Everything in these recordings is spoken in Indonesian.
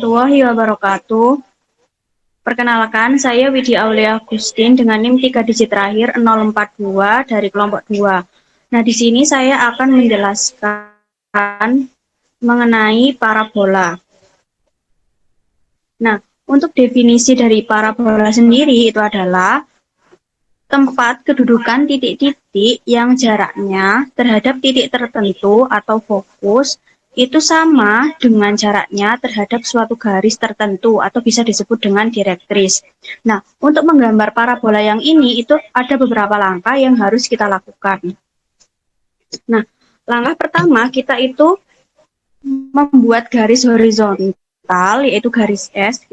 warahmatullahi wabarakatuh. Perkenalkan, saya Widi Aulia Agustin dengan NIM 3 digit terakhir 042 dari kelompok 2. Nah, di sini saya akan menjelaskan mengenai parabola. Nah, untuk definisi dari parabola sendiri itu adalah tempat kedudukan titik-titik yang jaraknya terhadap titik tertentu atau fokus itu sama dengan jaraknya terhadap suatu garis tertentu atau bisa disebut dengan direktris. Nah, untuk menggambar parabola yang ini itu ada beberapa langkah yang harus kita lakukan. Nah, langkah pertama kita itu membuat garis horizontal yaitu garis S.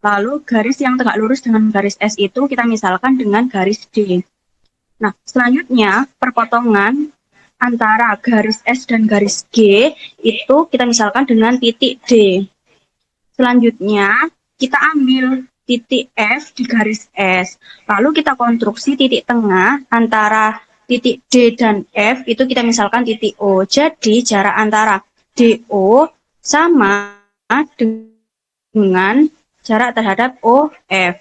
Lalu garis yang tegak lurus dengan garis S itu kita misalkan dengan garis D. Nah, selanjutnya perpotongan antara garis S dan garis G itu kita misalkan dengan titik D. Selanjutnya kita ambil titik F di garis S. Lalu kita konstruksi titik tengah antara titik D dan F itu kita misalkan titik O. Jadi jarak antara DO sama dengan jarak terhadap OF.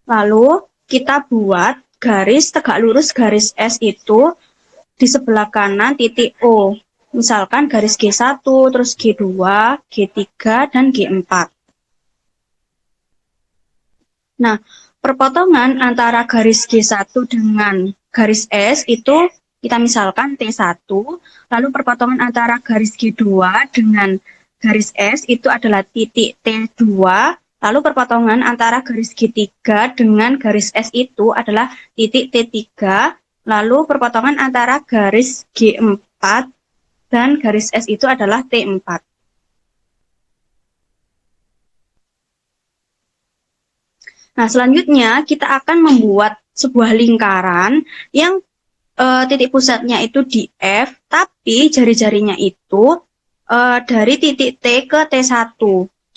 Lalu kita buat garis tegak lurus garis S itu di sebelah kanan titik O. Misalkan garis G1, terus G2, G3, dan G4. Nah, perpotongan antara garis G1 dengan garis S itu kita misalkan T1. Lalu perpotongan antara garis G2 dengan garis S itu adalah titik T2, lalu perpotongan antara garis G3 dengan garis S itu adalah titik T3, lalu perpotongan antara garis G4 dan garis S itu adalah T4. Nah, selanjutnya kita akan membuat sebuah lingkaran yang titik pusatnya itu di F, tapi jari-jarinya itu dari titik T ke T1.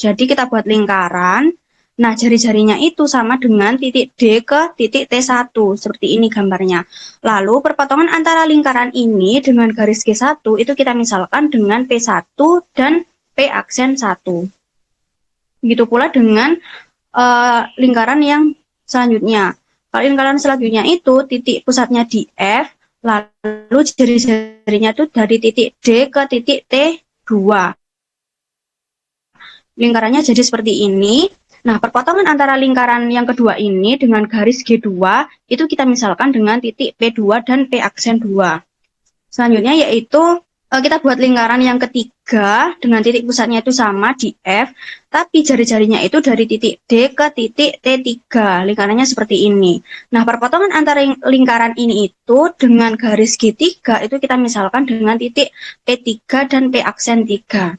Jadi kita buat lingkaran. Nah, jari-jarinya itu sama dengan titik D ke titik T1. Seperti ini gambarnya. Lalu perpotongan antara lingkaran ini dengan garis G1 itu kita misalkan dengan P1 dan P aksen 1. Begitu pula dengan lingkaran yang selanjutnya. Kalau lingkaran selanjutnya itu titik pusatnya di F, lalu jari-jarinya itu dari titik D ke titik T2. Lingkarannya jadi seperti ini. Nah, perpotongan antara lingkaran yang kedua ini dengan garis G2 itu kita misalkan dengan titik P2 dan P aksen 2. Selanjutnya yaitu kita buat lingkaran yang ketiga dengan titik pusatnya itu sama di F, tapi jari-jarinya itu dari titik D ke titik T3. Lingkarannya seperti ini. Nah, perpotongan antara lingkaran ini itu dengan garis G3 itu kita misalkan dengan titik P3 dan P aksen 3.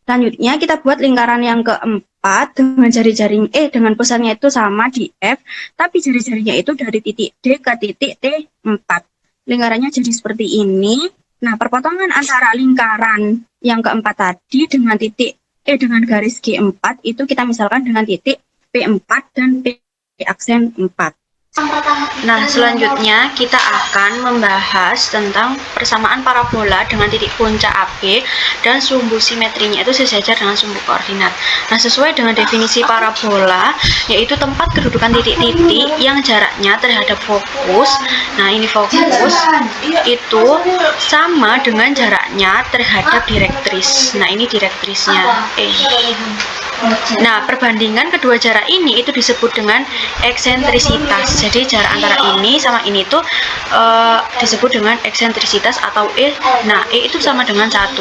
Selanjutnya kita buat lingkaran yang keempat dengan jari-jari dengan pusatnya itu sama di F, tapi jari-jarinya itu dari titik D ke titik T4. Lingkarannya jadi seperti ini. Nah, perpotongan antara lingkaran yang keempat tadi dengan titik dengan garis G4 itu kita misalkan dengan titik P4 dan P aksen 4. Nah, selanjutnya kita akan membahas tentang persamaan parabola dengan titik puncak AB dan sumbu simetrinya itu sejajar dengan sumbu koordinat. Nah, sesuai dengan definisi parabola, yaitu tempat kedudukan titik-titik yang jaraknya terhadap fokus. Nah, ini fokus itu sama dengan jaraknya terhadap direktris. Nah, ini direktrisnya E. Nah, perbandingan kedua jarak ini itu disebut dengan eksentrisitas. Jadi jarak antara ini sama ini tuh disebut dengan eksentrisitas atau E. Nah, E itu sama dengan 1.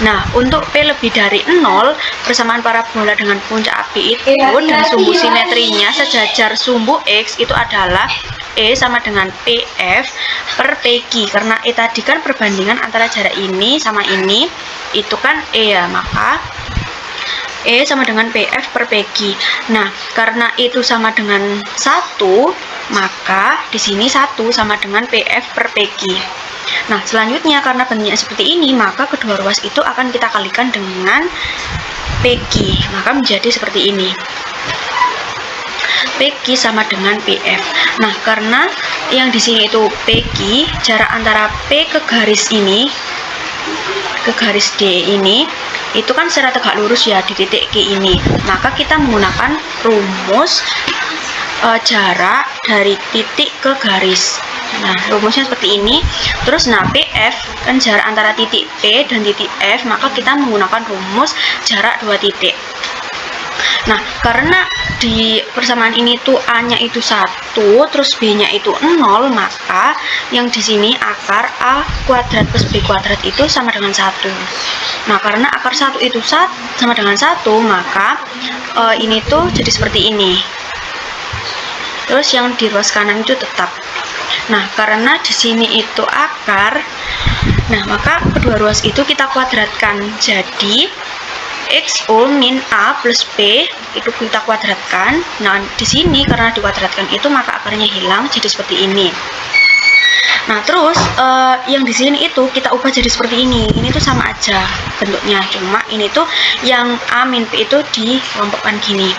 Nah, untuk P lebih dari 0, persamaan parabola dengan puncak AB itu dan sumbu simetrinya sejajar sumbu X itu adalah E sama dengan PF per PQ. Karena E tadi kan perbandingan antara jarak ini sama ini, itu kan E ya, maka E sama dengan PF per PQ. Nah, karena itu sama dengan 1, maka di sini 1 sama dengan PF per PQ. Nah, selanjutnya karena bentuknya seperti ini, maka kedua ruas itu akan kita kalikan dengan PQ. Maka menjadi seperti ini. PQ sama dengan PF. Nah, karena yang di sini itu PQ, jarak antara P ke garis ini, ke garis D ini, itu kan secara tegak lurus ya di titik Q ini. Maka kita menggunakan rumus jarak dari titik ke garis. Nah, rumusnya seperti ini. Terus nah, PF kan jarak antara titik P dan titik F, maka kita menggunakan rumus jarak dua titik. Nah, karena di persamaan ini tuh A-nya itu 1, terus B-nya itu 0, maka yang di sini akar A kuadrat plus B kuadrat itu sama dengan 1. Nah, karena akar 1 itu sama dengan 1, maka ini tuh jadi seperti ini. Terus yang di ruas kanan itu tetap. Nah, karena di sini itu akar, nah maka kedua ruas itu kita kuadratkan. Jadi XO min A plus B itu kita kuadratkan. Nah, di sini karena dikuadratkan itu maka akarnya hilang jadi seperti ini. Nah, terus yang di sini itu kita ubah jadi seperti ini. Ini tuh sama aja bentuknya, cuma ini tuh yang A min B itu dikelompokkan gini.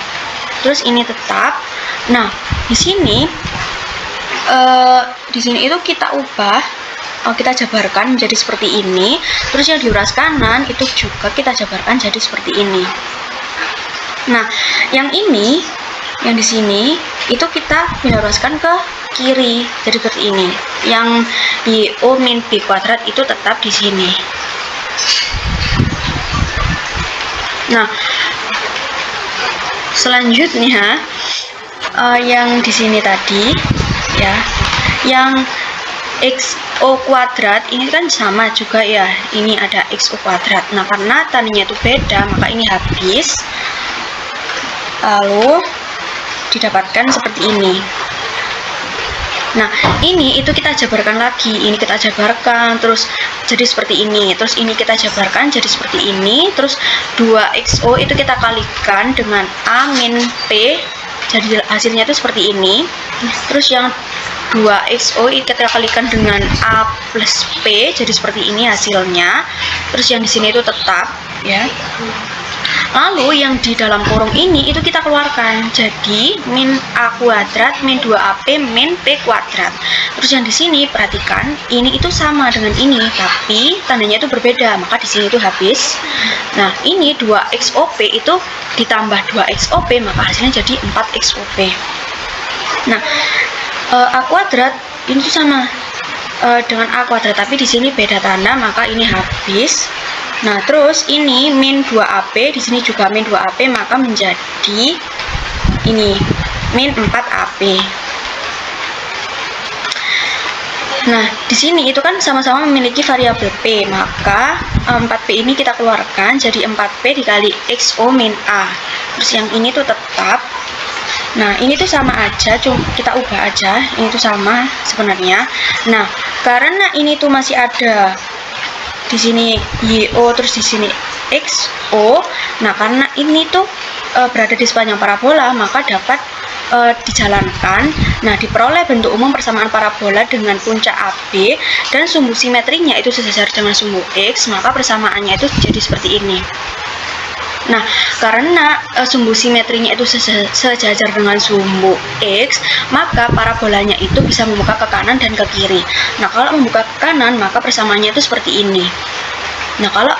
Terus ini tetap. Nah, di sini itu kita ubah, kita jabarkan menjadi seperti ini. Terus yang di ruas kanan itu juga kita jabarkan jadi seperti ini. Nah, yang ini, yang di sini itu kita pindah ruaskan ke kiri jadi seperti ini. Yang di O min B kuadrat itu tetap di sini. Nah, selanjutnya yang di sini tadi ya, yang XO kuadrat ini kan sama juga ya, ini ada XO kuadrat. Nah, karena tandanya itu beda maka ini habis, lalu didapatkan seperti ini. Nah, ini itu kita jabarkan lagi, ini kita jabarkan terus jadi seperti ini, terus ini kita jabarkan jadi seperti ini, terus 2XO itu kita kalikan dengan A min P, jadi hasilnya itu seperti ini. Terus yang 2XO kita kalikan dengan A plus P, jadi seperti ini hasilnya. Terus yang di sini itu tetap ya. Lalu yang di dalam kurung ini itu kita keluarkan, jadi min A kuadrat min 2AP min P kuadrat. Terus yang di sini perhatikan, ini itu sama dengan ini tapi tandanya itu berbeda, maka di sini itu habis. Nah, ini 2XOP itu ditambah 2XOP maka hasilnya jadi 4XOP. Nah, A kuadrat ini tuh sama dengan A kuadrat tapi di sini beda tanda maka ini habis. Nah, terus ini min 2AP, di sini juga min 2AP, maka menjadi ini min 4AP. Nah, di sini itu kan sama-sama memiliki variabel P, maka 4P ini kita keluarkan jadi 4P dikali XO min A. Terus yang ini tuh tetap. Nah, ini tuh sama aja, cuma kita ubah aja, ini tuh sama sebenarnya. Nah, karena ini tuh masih ada di sini YO terus di sini XO. Nah, karena ini tuh berada di sepanjang parabola maka dapat dijalankan. Nah, diperoleh bentuk umum persamaan parabola dengan puncak AB dan sumbu simetrinya itu sejajar dengan sumbu X, maka persamaannya itu jadi seperti ini. Nah, karena sumbu simetrinya itu sejajar dengan sumbu X, maka parabolanya itu bisa membuka ke kanan dan ke kiri. Nah, kalau membuka ke kanan, maka persamaannya itu seperti ini. Nah, kalau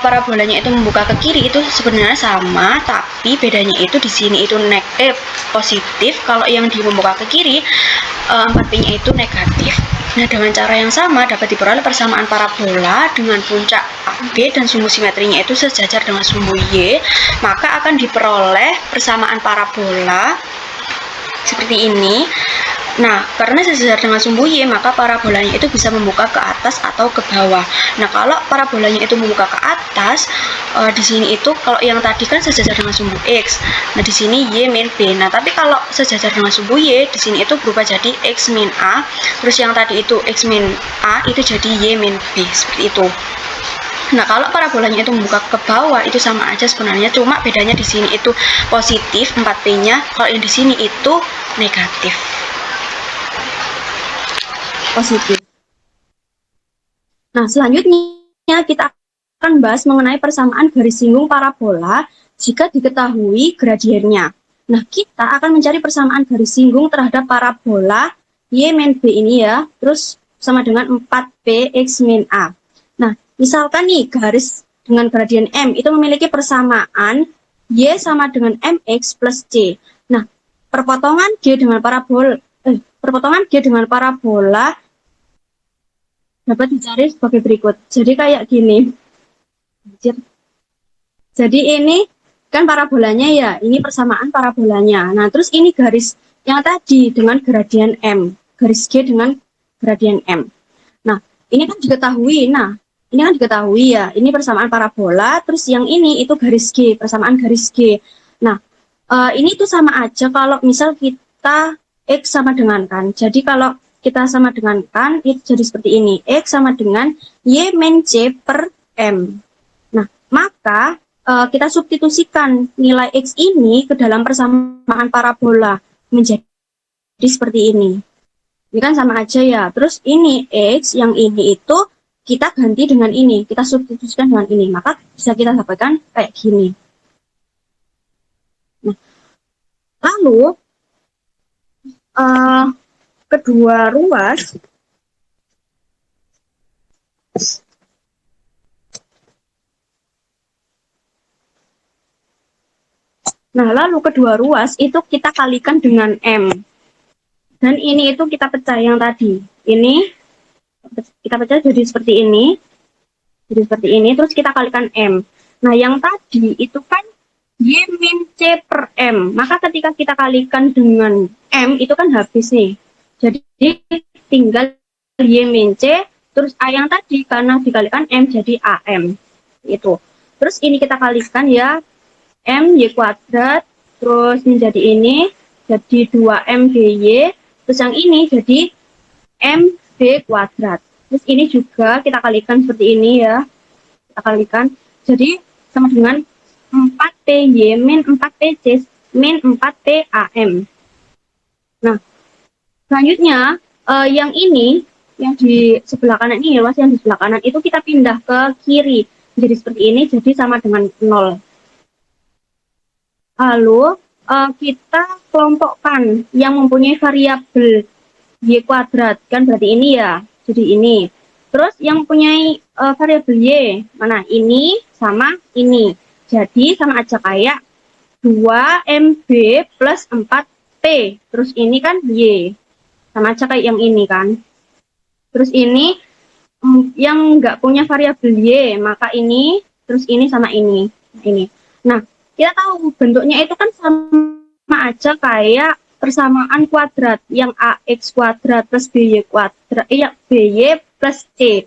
parabolanya itu membuka ke kiri itu sebenarnya sama, tapi bedanya itu di sini itu positif. Kalau yang membuka ke kiri, 4P-nya itu negatif. Nah, dengan cara yang sama dapat diperoleh persamaan parabola dengan puncak AB dan sumbu simetrinya itu sejajar dengan sumbu Y, maka akan diperoleh persamaan parabola seperti ini. Nah, karena sejajar dengan sumbu Y, maka parabolanya itu bisa membuka ke atas atau ke bawah. Nah, kalau parabolanya itu membuka ke atas, di sini itu kalau yang tadi kan sejajar dengan sumbu X. Nah, di sini Y min B. Nah, tapi kalau sejajar dengan sumbu Y, di sini itu berubah jadi X min A. Terus yang tadi itu X min A itu jadi Y min B, seperti itu. Nah, kalau parabolanya itu membuka ke bawah itu sama aja sebenarnya, cuma bedanya di sini itu positif 4P-nya, kalau yang di sini itu negatif. Positif. Nah, selanjutnya kita akan bahas mengenai persamaan garis singgung parabola jika diketahui gradiennya. Nah, kita akan mencari persamaan garis singgung terhadap parabola Y min B ini ya, terus sama dengan 4P X min A. Nah, misalkan nih garis dengan gradien M itu memiliki persamaan Y sama dengan MX plus C. Nah, perpotongan G dengan parabola dapat dicari sebagai berikut. Jadi kayak gini. Jadi ini kan parabolanya ya, ini persamaan parabolanya. Nah, terus ini garis yang tadi dengan gradien M, garis G dengan gradien M. Nah, ini kan diketahui. Nah, ini kan diketahui ya, ini persamaan parabola, terus yang ini itu garis G, persamaan garis G. Nah, ini tuh sama aja kalau misal kita X sama dengan kan. Jadi kalau kita sama dengan kan, itu jadi seperti ini. X sama dengan Y min C per M. Nah, maka kita substitusikan nilai X ini ke dalam persamaan parabola menjadi seperti ini. Ini kan sama aja ya. Terus ini X, yang ini itu kita ganti dengan ini. Kita substitusikan dengan ini. Maka bisa kita dapatkan kayak gini. Nah, lalu kedua ruas itu kita kalikan dengan M. Dan ini itu kita pecah yang tadi. Ini kita pecah jadi seperti ini. Jadi seperti ini, terus kita kalikan M. Nah, yang tadi itu kan Y min C per M. Maka ketika kita kalikan dengan M, itu kan habis nih. Jadi tinggal Y min C, terus A yang tadi karena dikalikan M jadi AM. Itu. Terus ini kita kalikan ya, M Y kuadrat, terus menjadi ini, jadi 2MBY, terus yang ini jadi MB kuadrat. Terus ini juga kita kalikan seperti ini ya, kita kalikan, jadi sama dengan 4PY min 4PC min 4PAM. Nah, selanjutnya yang ini, yang di sebelah kanan ini, luas yang di sebelah kanan itu kita pindah ke kiri. Jadi seperti ini, jadi sama dengan 0. Lalu kita kelompokkan yang mempunyai variabel Y kuadrat, kan berarti ini ya, jadi ini. Terus yang mempunyai variabel Y, mana? Ini sama ini. Jadi sama aja kayak 2MB plus 4P. Terus ini kan Y. Sama aja kayak yang ini kan. Terus ini yang nggak punya variabel Y, maka ini, terus ini sama ini. Ini. Nah, kita tahu bentuknya itu kan sama aja kayak persamaan kuadrat yang AX kuadrat plus BY kuadrat, BY plus C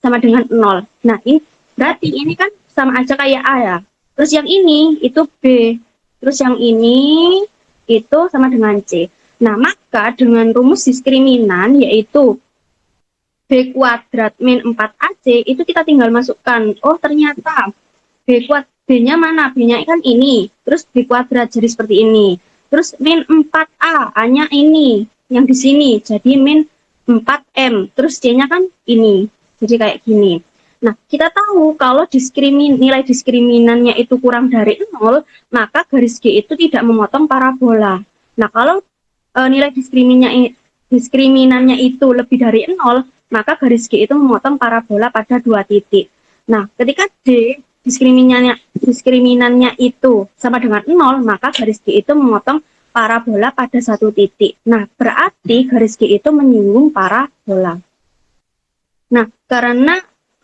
sama dengan 0. Nah, ini berarti ini kan sama aja kayak A ya. Terus yang ini itu B. Terus yang ini itu sama dengan C. Nah, maka dengan rumus diskriminan yaitu B kuadrat min 4AC itu kita tinggal masukkan. Oh, ternyata B-nya mana? B-nya kan ini. Terus B kuadrat jadi seperti ini. Terus min 4A, A-nya ini. Yang di sini. Jadi min 4M. Terus C-nya kan ini. Jadi kayak gini. Nah, kita tahu kalau nilai diskriminannya itu kurang dari 0, maka garis G itu tidak memotong parabola. Nah, kalau nilai diskriminannya itu lebih dari 0, maka garis G itu memotong parabola pada 2 titik. Nah, ketika D diskriminannya itu sama dengan 0, maka garis G itu memotong parabola pada 1 titik. Nah, berarti garis G itu menyinggung parabola. Nah, karena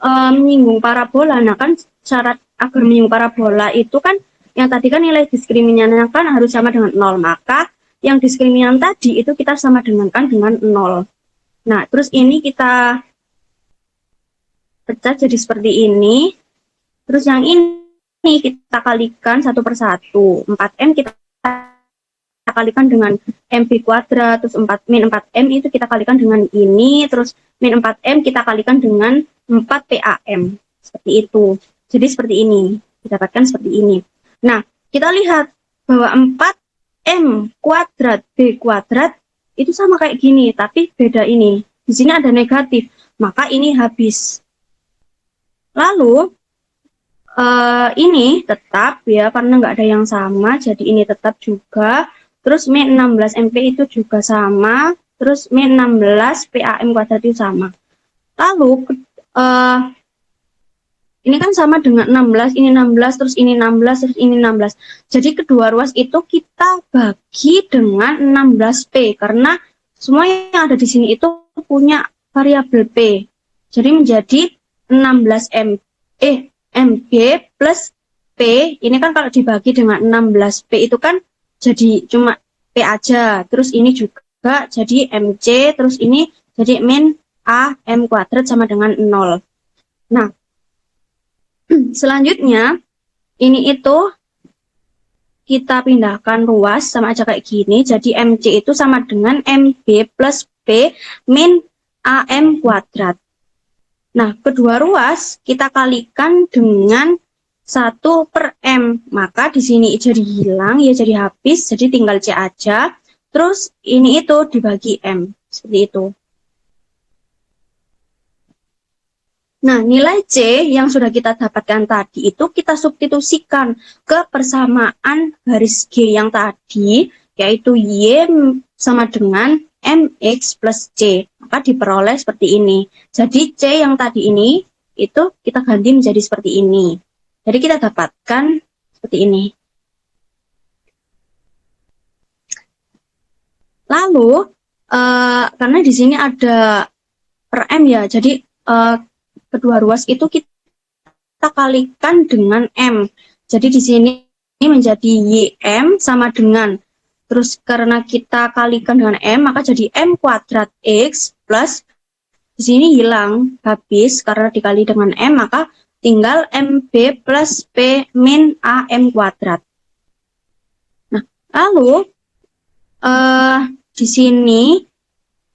menyinggung parabola, nah kan syarat agar menyinggung parabola itu kan yang tadi kan nilai diskriminannya kan harus sama dengan 0, maka yang diskriminan tadi itu kita sama dengankan dengan 0. Nah, terus ini kita pecah jadi seperti ini. Terus yang ini kita kalikan satu per satu. 4M kita kalikan dengan MB kuadrat, terus min 4M itu kita kalikan dengan ini, terus min 4M kita kalikan dengan 4PAM. Seperti itu. Jadi seperti ini. Didapatkan seperti ini. Nah, kita lihat bahwa 4M kuadrat B kuadrat itu sama kayak gini, tapi beda ini. Di sini ada negatif, maka ini habis. Lalu, ini tetap ya, karena nggak ada yang sama, jadi ini tetap juga. Terus min 16MP itu juga sama, terus min 16 PAM kuadrat itu sama. Lalu, Ini kan sama dengan 16, ini 16, terus ini 16, terus ini 16. Jadi kedua ruas itu kita bagi dengan 16P, karena semua yang ada di sini itu punya variabel P. Jadi menjadi 16 MB plus P, ini kan kalau dibagi dengan 16P itu kan jadi cuma P aja. Terus ini juga jadi MC, terus ini jadi min A M kuadrat sama dengan 0. Nah, selanjutnya ini itu kita pindahkan ruas sama aja kayak gini. Jadi MC itu sama dengan MB plus P min AM kuadrat. Nah, kedua ruas kita kalikan dengan 1/M. Maka di sini jadi hilang, ya jadi habis, jadi tinggal C aja. Terus ini itu dibagi M, seperti itu. Nah, nilai C yang sudah kita dapatkan tadi itu kita substitusikan ke persamaan garis G yang tadi, yaitu Y sama dengan MX plus C. Maka diperoleh seperti ini. Jadi C yang tadi ini, itu kita ganti menjadi seperti ini. Jadi kita dapatkan seperti ini. Lalu, karena di sini ada per M ya, jadi kedua ruas itu kita kalikan dengan M. Jadi di sini menjadi YM sama dengan, terus karena kita kalikan dengan M, maka jadi M kuadrat X plus, di sini hilang, habis, karena dikali dengan M, maka tinggal MB plus P min AM kuadrat. Nah, lalu, di sini,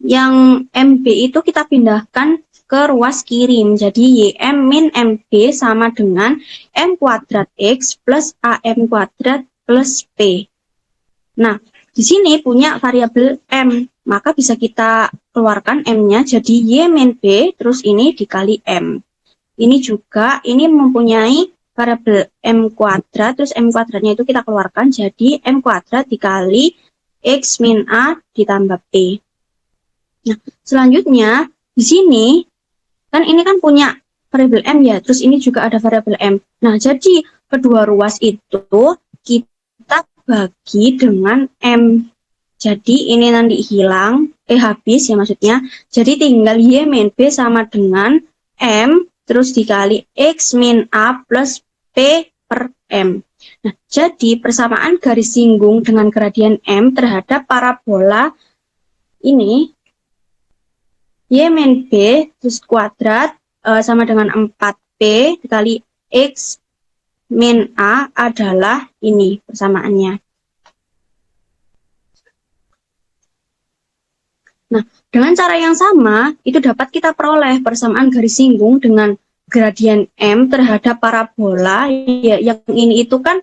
yang MB itu kita pindahkan ke ruas kiri menjadi YM min MB sama dengan M kuadrat X plus AM kuadrat plus P. Nah, di sini punya variabel M, maka bisa kita keluarkan M-nya jadi Y min B, terus ini dikali M. Ini juga, ini mempunyai variabel M kuadrat, terus M kuadratnya itu kita keluarkan jadi M kuadrat dikali X min A ditambah P. Nah, selanjutnya di sini kan ini kan punya variabel M ya, terus ini juga ada variabel M. Nah, jadi kedua ruas itu kita bagi dengan M. Jadi ini nanti hilang, habis ya maksudnya. Jadi tinggal Y min B sama dengan M, terus dikali X min A plus P per M. Nah, jadi persamaan garis singgung dengan gradien M terhadap parabola ini, Y min B terus kuadrat sama dengan 4P dikali X min A adalah ini persamaannya. Nah, dengan cara yang sama, itu dapat kita peroleh persamaan garis singgung dengan gradien M terhadap parabola, ya, yang ini itu kan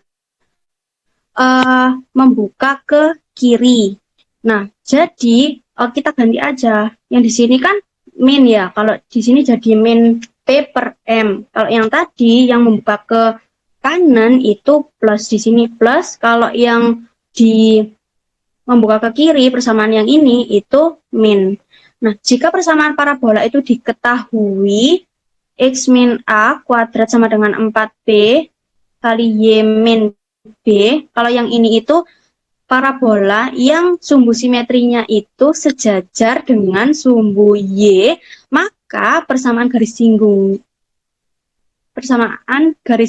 membuka ke kiri. Nah, jadi kita ganti aja. Yang di sini kan min ya. Kalau di sini jadi min P per M. Kalau yang tadi yang membuka ke kanan itu plus, di sini plus. Kalau yang di membuka ke kiri persamaan yang ini itu min. Nah, jika persamaan parabola itu diketahui X min A kuadrat sama dengan 4P kali Y min B. Kalau yang ini itu parabola yang sumbu simetrinya itu sejajar dengan sumbu Y, maka persamaan garis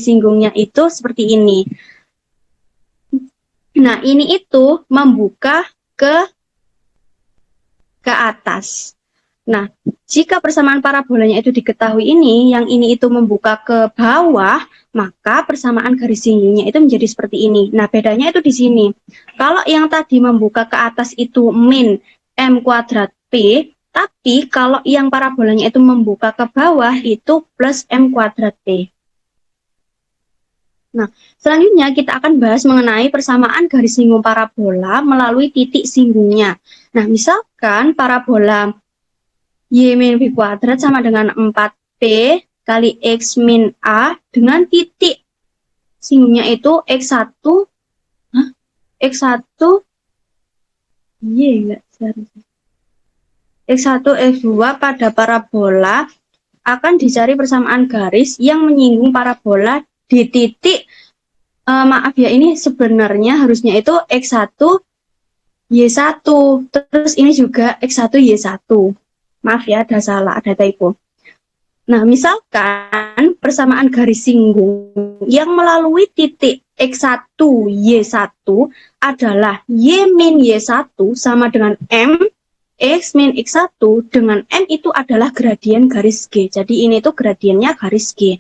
singgungnya itu seperti ini. Nah, ini itu membuka ke atas. Nah, jika persamaan parabolanya itu diketahui ini, yang ini itu membuka ke bawah, maka persamaan garis singgungnya itu menjadi seperti ini. Nah, bedanya itu di sini. Kalau yang tadi membuka ke atas itu min M kuadrat P, tapi kalau yang parabolanya itu membuka ke bawah itu plus M kuadrat P. Nah, selanjutnya kita akan bahas mengenai persamaan garis singgung parabola melalui titik singgungnya. Nah, misalkan parabola Y min B kuadrat sama dengan 4P kali X min A dengan titik singgungnya itu X1, X1, Y enggak seharusnya. X1, X2 pada parabola akan dicari persamaan garis yang menyinggung parabola di titik, maaf ya, ini sebenarnya harusnya itu X1, Y1, terus ini juga X1, Y1. Maaf ya, ada salah, ada typo. Nah, misalkan persamaan garis singgung yang melalui titik X1, Y1 adalah Y min Y1 sama dengan M, X min X1 dengan M itu adalah gradien garis G. Jadi ini tuh gradiennya garis G.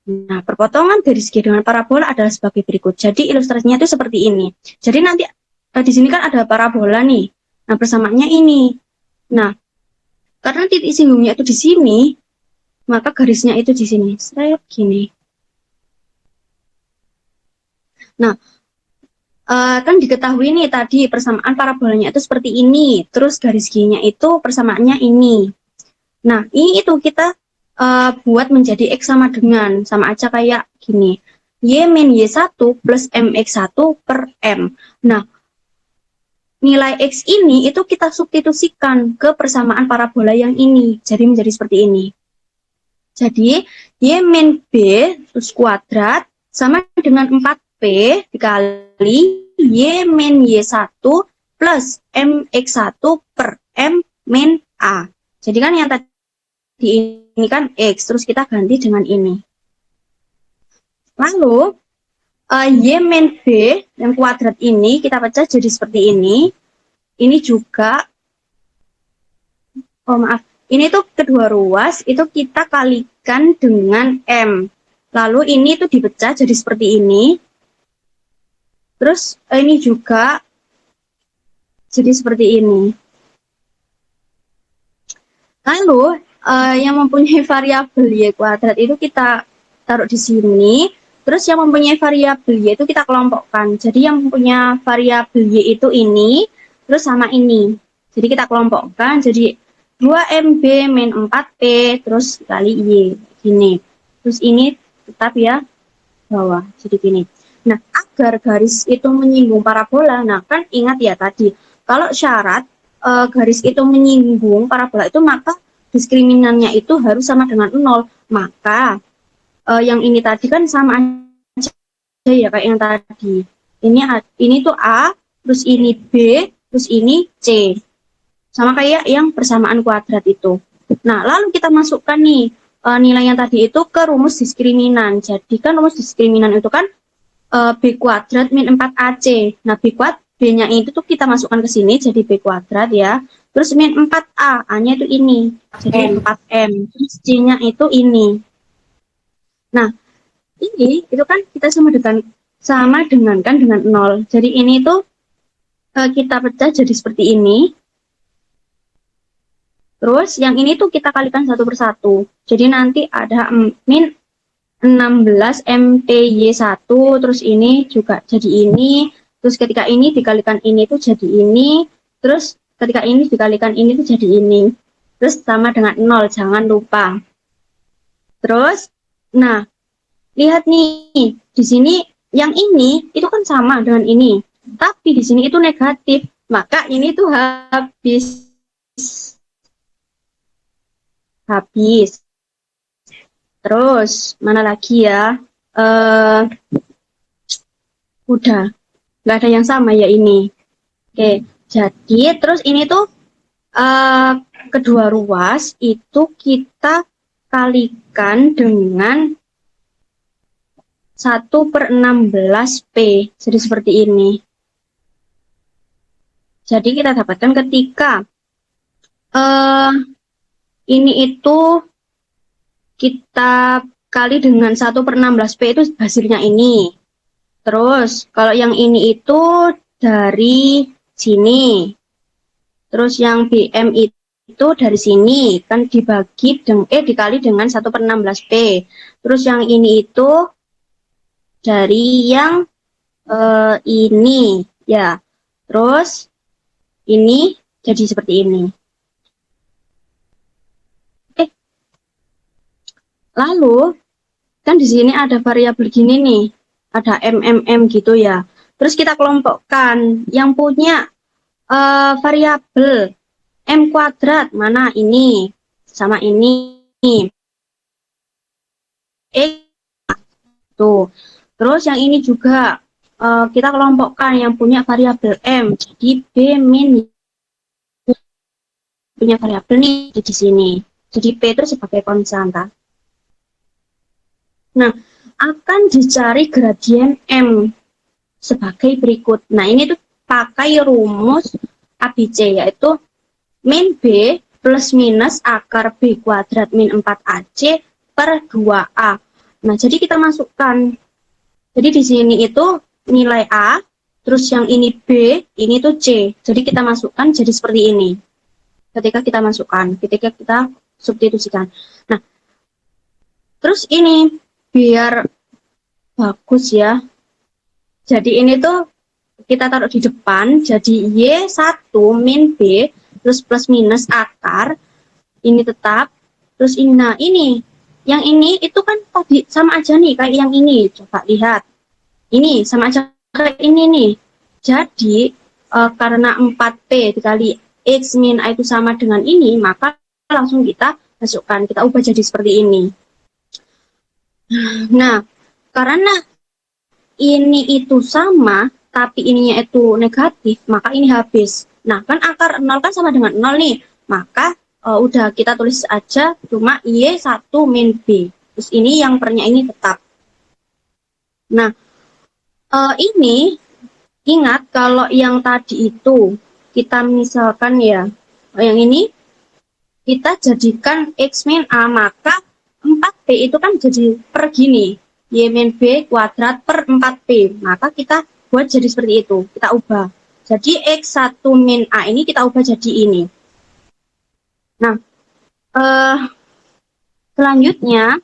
Nah, perpotongan garis G dengan parabola adalah sebagai berikut. Jadi ilustrasinya itu seperti ini. Jadi nanti di sini kan ada parabola nih. Nah, persamaannya ini. Nah, karena titik singgungnya itu di sini, maka garisnya itu di sini. Saya gini. Nah, kan diketahui nih tadi persamaan parabolanya itu seperti ini. Terus garis G-nya itu persamaannya ini. Nah, ini itu kita buat menjadi X sama dengan, sama aja kayak gini. Y min Y1 plus MX1 per M. Nah, nilai X ini itu kita substitusikan ke persamaan parabola yang ini. Jadi menjadi seperti ini. Jadi, Y min B terus kuadrat sama dengan 4P dikali Y min Y1 plus MX1 per M min A. Jadi kan yang tadi ini kan X, terus kita ganti dengan ini. Lalu, Y min B yang kuadrat ini kita pecah jadi seperti ini. Ini juga, oh maaf, ini tuh kedua ruas itu kita kalikan dengan M. Lalu ini tuh dipecah jadi seperti ini. Terus ini juga jadi seperti ini. Lalu yang mempunyai variabel Y kuadrat itu kita taruh di sini. Terus yang mempunyai variabel Y itu kita kelompokkan. Jadi yang punya variabel Y itu ini, terus sama ini. Jadi kita kelompokkan jadi 2MB min 4P terus kali Y, gini. Terus ini tetap ya bawah, jadi gini. Nah, agar garis itu menyinggung parabola, nah kan ingat ya tadi, kalau syarat garis itu menyinggung parabola itu maka diskriminannya itu harus sama dengan 0. Maka yang ini tadi kan sama aja ya kayak yang tadi. Ini tuh A, terus ini B, terus ini C. Sama kayak yang persamaan kuadrat itu. Nah, lalu kita masukkan nih nilai yang tadi itu ke rumus diskriminan. Jadi kan rumus diskriminan itu kan B kuadrat min 4AC. Nah, B-nya itu tuh kita masukkan ke sini jadi B kuadrat ya. Terus min 4A, A-nya itu ini. Jadi 4M. Terus C-nya itu ini. Nah, ini itu kan kita sama dengan kan dengan 0. Jadi ini tuh kita pecah jadi seperti ini. Terus yang ini tuh kita kalikan satu persatu. Jadi nanti ada min 16 MTY1, terus ini juga jadi ini, terus ketika ini dikalikan ini tuh jadi ini, terus ketika ini dikalikan ini tuh jadi ini. Terus sama dengan 0, jangan lupa. Terus, nah, lihat nih, di sini yang ini itu kan sama dengan ini. Tapi di sini itu negatif, maka ini tuh habis. Terus mana lagi ya? Udah nggak ada yang sama ya ini. Oke, jadi terus ini tuh kedua ruas itu kita kalikan dengan 1/16P. Jadi seperti ini. Jadi kita dapatkan ketika ini itu kita kali dengan 1/16P itu hasilnya ini. Terus kalau yang ini itu dari sini. Terus yang BM itu dari sini kan dikali dengan 1/16P. Terus yang ini itu dari yang ini ya. Terus ini jadi seperti ini. Lalu kan di sini ada variabel gini nih, ada MMM gitu ya. Terus kita kelompokkan yang punya variabel M kuadrat mana ini sama ini. X tuh. Terus yang ini juga kita kelompokkan yang punya variabel M. Jadi B min punya variabel nih di sini. Jadi P itu sebagai konstanta. Nah, akan dicari gradien M sebagai berikut. Nah, ini tuh pakai rumus ABC, yaitu min B plus minus akar B kuadrat min 4AC per 2A. Nah, jadi kita masukkan. Jadi di sini itu nilai A, terus yang ini B, ini tuh C. Jadi kita masukkan jadi seperti ini. Ketika kita masukkan, ketika kita substitusikan. Nah, terus ini biar bagus ya. Jadi ini tuh kita taruh di depan, jadi Y1 min B, terus plus minus akar, ini tetap, terus ini, nah ini, yang ini itu kan tadi sama aja nih kayak yang ini, coba lihat. Ini sama aja kayak ini nih. Jadi, karena 4P dikali X min A itu sama dengan ini, maka langsung kita masukkan, kita ubah jadi seperti ini. Nah, karena ini itu sama, tapi ininya itu negatif, maka ini habis. Nah, kan akar 0 kan sama dengan 0 nih. Maka udah kita tulis aja cuma Y1 min B. Terus ini yang pernya ini tetap. Nah, ini ingat kalau yang tadi itu kita misalkan ya, yang ini kita jadikan X min A, maka 4B itu kan jadi per gini. Y min B kuadrat per 4B. Maka kita buat jadi seperti itu. Kita ubah. Jadi X1 min A ini kita ubah jadi ini. Nah, selanjutnya,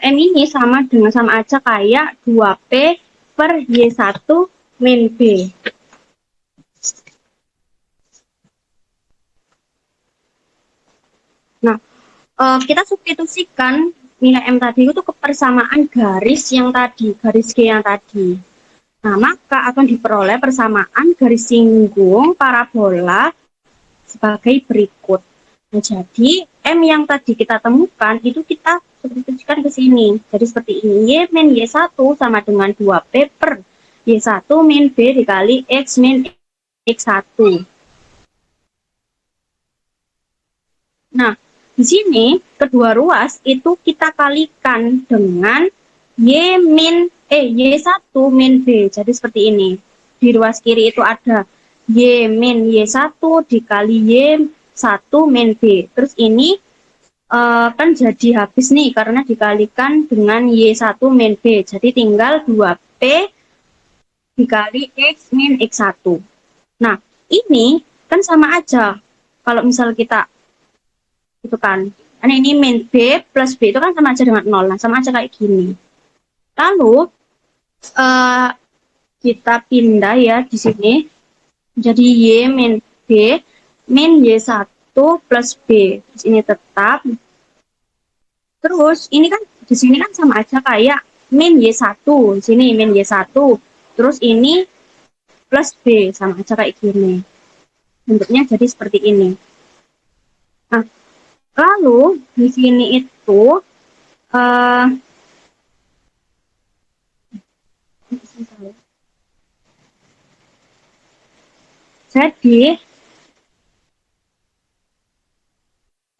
M ini sama aja kayak 2P per Y1 min B. Nah, kita substitusikan nilai M tadi itu ke persamaan garis yang tadi, garis G yang tadi. Nah, maka akan diperoleh persamaan garis singgung parabola sebagai berikut. Nah, jadi M yang tadi kita temukan itu kita substitusikan ke sini. Jadi seperti ini, Y min Y1 sama dengan 2P per Y1 min B dikali X min X1. Nah, di sini kedua ruas itu kita kalikan dengan Y1 min B. Jadi seperti ini. Di ruas kiri itu ada Y min Y1 dikali Y1 min B. Terus ini kan jadi habis nih karena dikalikan dengan Y1 min B. Jadi tinggal 2P dikali X min X1. Nah, ini kan sama aja. Kalau misal kita itu kan. Karena ini min B plus B itu kan sama aja dengan 0. Nah, sama aja kayak gini. Lalu, kita pindah ya di sini. Jadi Y min B min Y1 plus B. Terus ini tetap. Terus, ini kan di sini kan sama aja kayak min Y1. Di sini min Y1. Terus ini plus B. Sama aja kayak gini. Bentuknya jadi seperti ini. Nah, lalu di sini itu jadi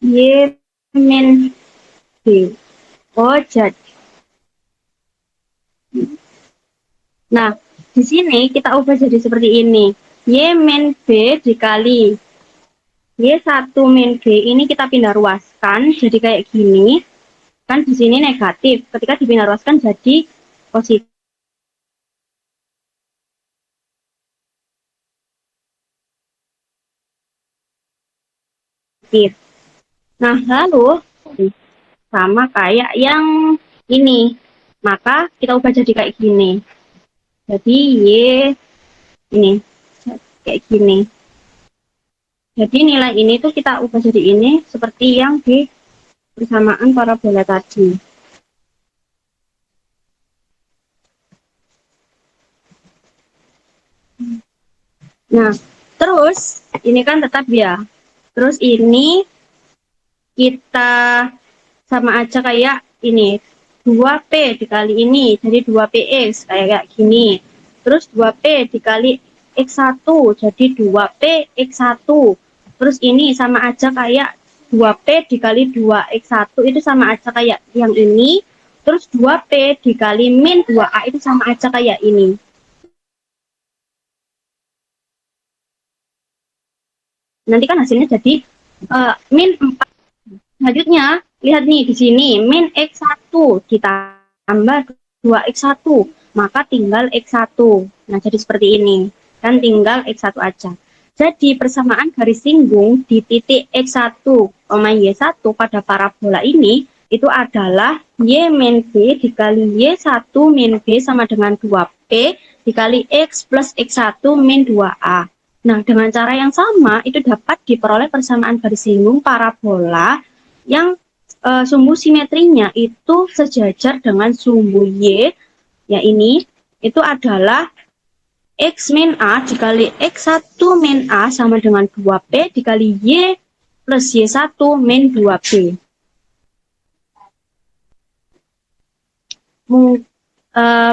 Y min B. Oh, jadi. Nah, di sini kita ubah jadi seperti ini. Y min B dikali Y1 min B ini kita pindah ruaskan jadi kayak gini. Kan di sini negatif. Ketika dipindah ruaskan jadi positif. Nah, lalu sama kayak yang ini. Maka kita ubah jadi kayak gini. Jadi Y ini kayak gini. Jadi nilai ini tuh kita ubah jadi ini seperti yang di persamaan parabola tadi. Nah, Terus ini kan tetap ya. Terus ini kita sama aja kayak ini. 2P dikali ini jadi 2PX kayak gini. Terus 2P dikali X1 jadi 2PX1. Terus ini sama aja kayak 2P dikali 2X1 itu sama aja kayak yang ini. Terus 2P dikali min 2A itu sama aja kayak ini. Nanti kan hasilnya jadi min 4. Selanjutnya, lihat nih di sini, min X1 ditambah 2X1, maka tinggal X1. Nah, jadi seperti ini. Dan tinggal X1 aja. Jadi, persamaan garis singgung di titik X1, Y1 pada parabola ini, itu adalah Y min B dikali Y1 min B sama dengan 2P dikali X plus X1 min 2A. Nah, dengan cara yang sama, itu dapat diperoleh persamaan garis singgung parabola yang sumbu simetrinya itu sejajar dengan sumbu Y, ya ini, itu adalah X min A dikali X1 min A sama dengan 2P dikali Y plus Y1 min 2B.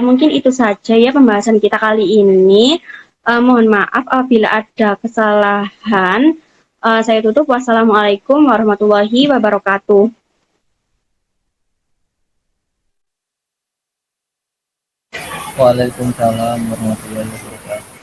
Mungkin itu saja ya pembahasan kita kali ini. Mohon maaf apabila ada kesalahan. Saya tutup. Wassalamualaikum warahmatullahi wabarakatuh. Waalaikumsalam warahmatullahi wabarakatuh.